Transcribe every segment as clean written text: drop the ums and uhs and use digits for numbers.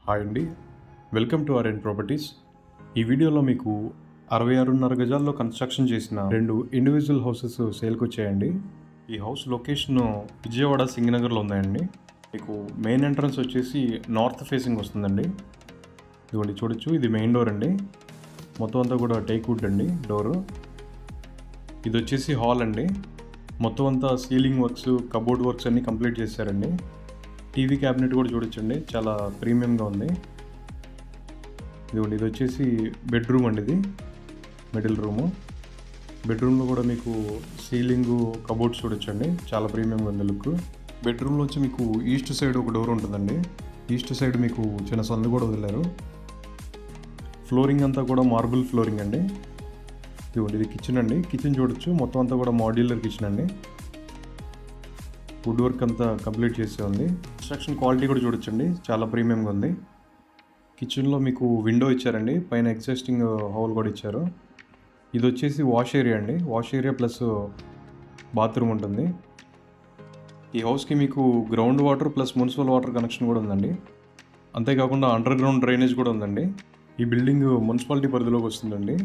Hi అండి, welcome to RN properties. ఈ వీడియోలో మీకు 66.5 గజాల్లో కన్స్ట్రక్షన్ చేసిన 2 ఇండివిజువల్ హౌసెస్ సేల్కి వచ్చాయండి. ఈ హౌస్ లొకేషన్ విజయవాడ సింగనగర్లో ఉందండి. మీకు మెయిన్ ఎంట్రన్స్ వచ్చేసి నార్త్ ఫేసింగ్ వస్తుందండి. ఇదిగోండి చూడొచ్చు, ఇది మెయిన్ డోర్ అండి. మొత్తం అంతా కూడా టేక్ వుడ్ అండి డోరు. ఇది వచ్చేసి హాల్ అండి. మొత్తం అంతా సీలింగ్ వర్క్స్, కబోర్డ్ వర్క్స్ అన్నీ కంప్లీట్ చేశారండి. టీవీ క్యాబినెట్ కూడా చూడొచ్చండి, చాలా ప్రీమియంగా ఉంది. ఇదిగోండి, ఇది వచ్చేసి బెడ్రూమ్ అండి. ఇది మిడిల్ రూము. బెడ్రూమ్లో కూడా మీకు సీలింగు, కబోర్డ్స్ చూడొచ్చండి, చాలా ప్రీమియంగా ఉంది లుక్. బెడ్రూమ్లో వచ్చి మీకు ఈస్ట్ సైడ్ ఒక డోర్ ఉంటుందండి. ఈస్ట్ సైడ్ మీకు చిన్న సందు కూడా వదిలారు. ఫ్లోరింగ్ అంతా కూడా మార్బుల్ ఫ్లోరింగ్ అండి. ఇదిగోండి, ఇది కిచెన్ అండి. కిచెన్ చూడొచ్చు, మొత్తం అంతా కూడా మాడ్యులర్ కిచెన్ అండి. వుడ్ వర్క్ అంతా కంప్లీట్ చేసే ఉంది. కన్స్ట్రక్షన్ క్వాలిటీ కూడా చూడొచ్చండి, చాలా ప్రీమియంగా ఉంది. కిచెన్లో మీకు విండో ఇచ్చారండి, పైన ఎగ్జిస్టింగ్ హౌల్ కూడా ఇచ్చారు. ఇది వచ్చేసి వాష్ ఏరియా అండి. వాష్ ఏరియా ప్లస్ బాత్రూమ్ ఉంటుంది. ఈ హౌస్కి మీకు ground water plus municipal water connection కూడా ఉందండి. అంతేకాకుండా అండర్ గ్రౌండ్ డ్రైనేజ్ కూడా ఉందండి. ఈ బిల్డింగ్ మున్సిపాలిటీ పరిధిలోకి వస్తుందండి.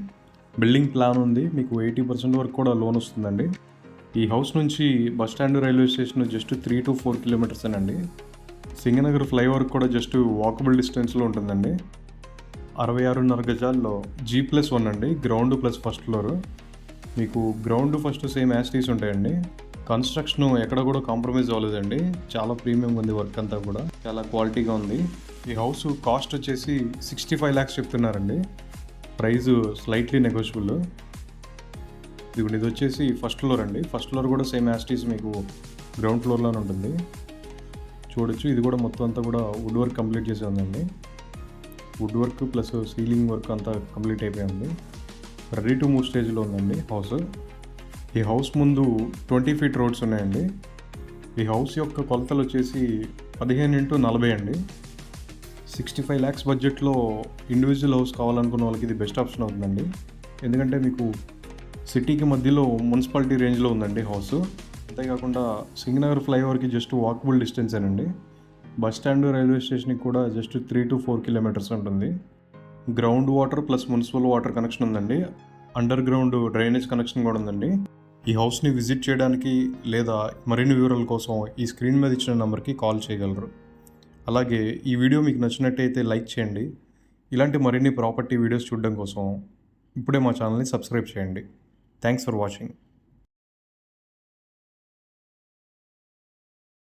బిల్డింగ్ ప్లాన్ ఉంది, మీకు 80% వరకు కూడా లోన్ వస్తుందండి. ఈ హౌస్ నుంచి bus stand, railway station just 3 to 4 kilometres అండి. సింగనగర్ ఫ్లైఓవర్ కూడా జస్ట్ వాకబుల్ డిస్టెన్స్లో ఉంటుందండి. 66.5 గజాల్లో G+1 అండి, గ్రౌండ్ ప్లస్ ఫస్ట్ ఫ్లోర్. మీకు గ్రౌండ్ ఫస్ట్ సేమ్ యాస్టీస్ ఉంటాయండి. కన్స్ట్రక్షన్ ఎక్కడ కూడా కాంప్రమైజ్ అవ్వలేదండి, చాలా ప్రీమియం ఉంది. వర్క్ అంతా కూడా చాలా క్వాలిటీగా ఉంది. ఈ హౌస్ కాస్ట్ వచ్చేసి 65 lakhs చెప్తున్నారండి. Price slightly negotiable. ఇది వచ్చేసి ఫస్ట్ ఫ్లోర్ అండి. ఫస్ట్ ఫ్లోర్ కూడా సేమ్ యాస్టీస్ మీకు గ్రౌండ్ ఫ్లోర్లోనే ఉంటుంది. చూడొచ్చు, ఇది కూడా మొత్తం అంతా కూడా వుడ్ వర్క్ కంప్లీట్ చేసి ఉందండి. Wood work plus ceiling work అంతా కంప్లీట్ అయిపోయింది. రెడీ టు మూవ్ స్టేజ్లో ఉందండి హౌస్. ఈ హౌస్ ముందు 20 feet రోడ్స్ ఉన్నాయండి. ఈ హౌస్ యొక్క కొలతలు వచ్చేసి 15x40 అండి. 65 lakhs బడ్జెట్లో ఇండివిజువల్ హౌస్ కావాలనుకున్న వాళ్ళకి ఇది బెస్ట్ ఆప్షన్ అవుతుందండి. ఎందుకంటే మీకు సిటీకి మధ్యలో మున్సిపాలిటీ రేంజ్లో ఉందండి హౌస్. అంతేకాకుండా సింగనగర్ ఫ్లైఓవర్కి జస్ట్ వాకబుల్ డిస్టెన్స్ అండి. బస్ స్టాండ్, రైల్వే స్టేషన్కి కూడా జస్ట్ 3 to 4 kilometers ఉంటుంది. Ground water plus municipal water connection ఉందండి. అండర్ గ్రౌండ్ డ్రైనేజ్ కనెక్షన్ కూడా ఉందండి. ఈ హౌస్ని విజిట్ చేయడానికి లేదా మరిన్ని వివరాల కోసం ఈ స్క్రీన్ మీద ఇచ్చిన నెంబర్కి కాల్ చేయగలరు. అలాగే ఈ వీడియో మీకు నచ్చినట్టయితే లైక్ చేయండి. ఇలాంటి మరిన్ని ప్రాపర్టీ వీడియోస్ చూడడం కోసం ఇప్పుడే మా ఛానల్ని సబ్స్క్రైబ్ చేయండి. Thanks for watching.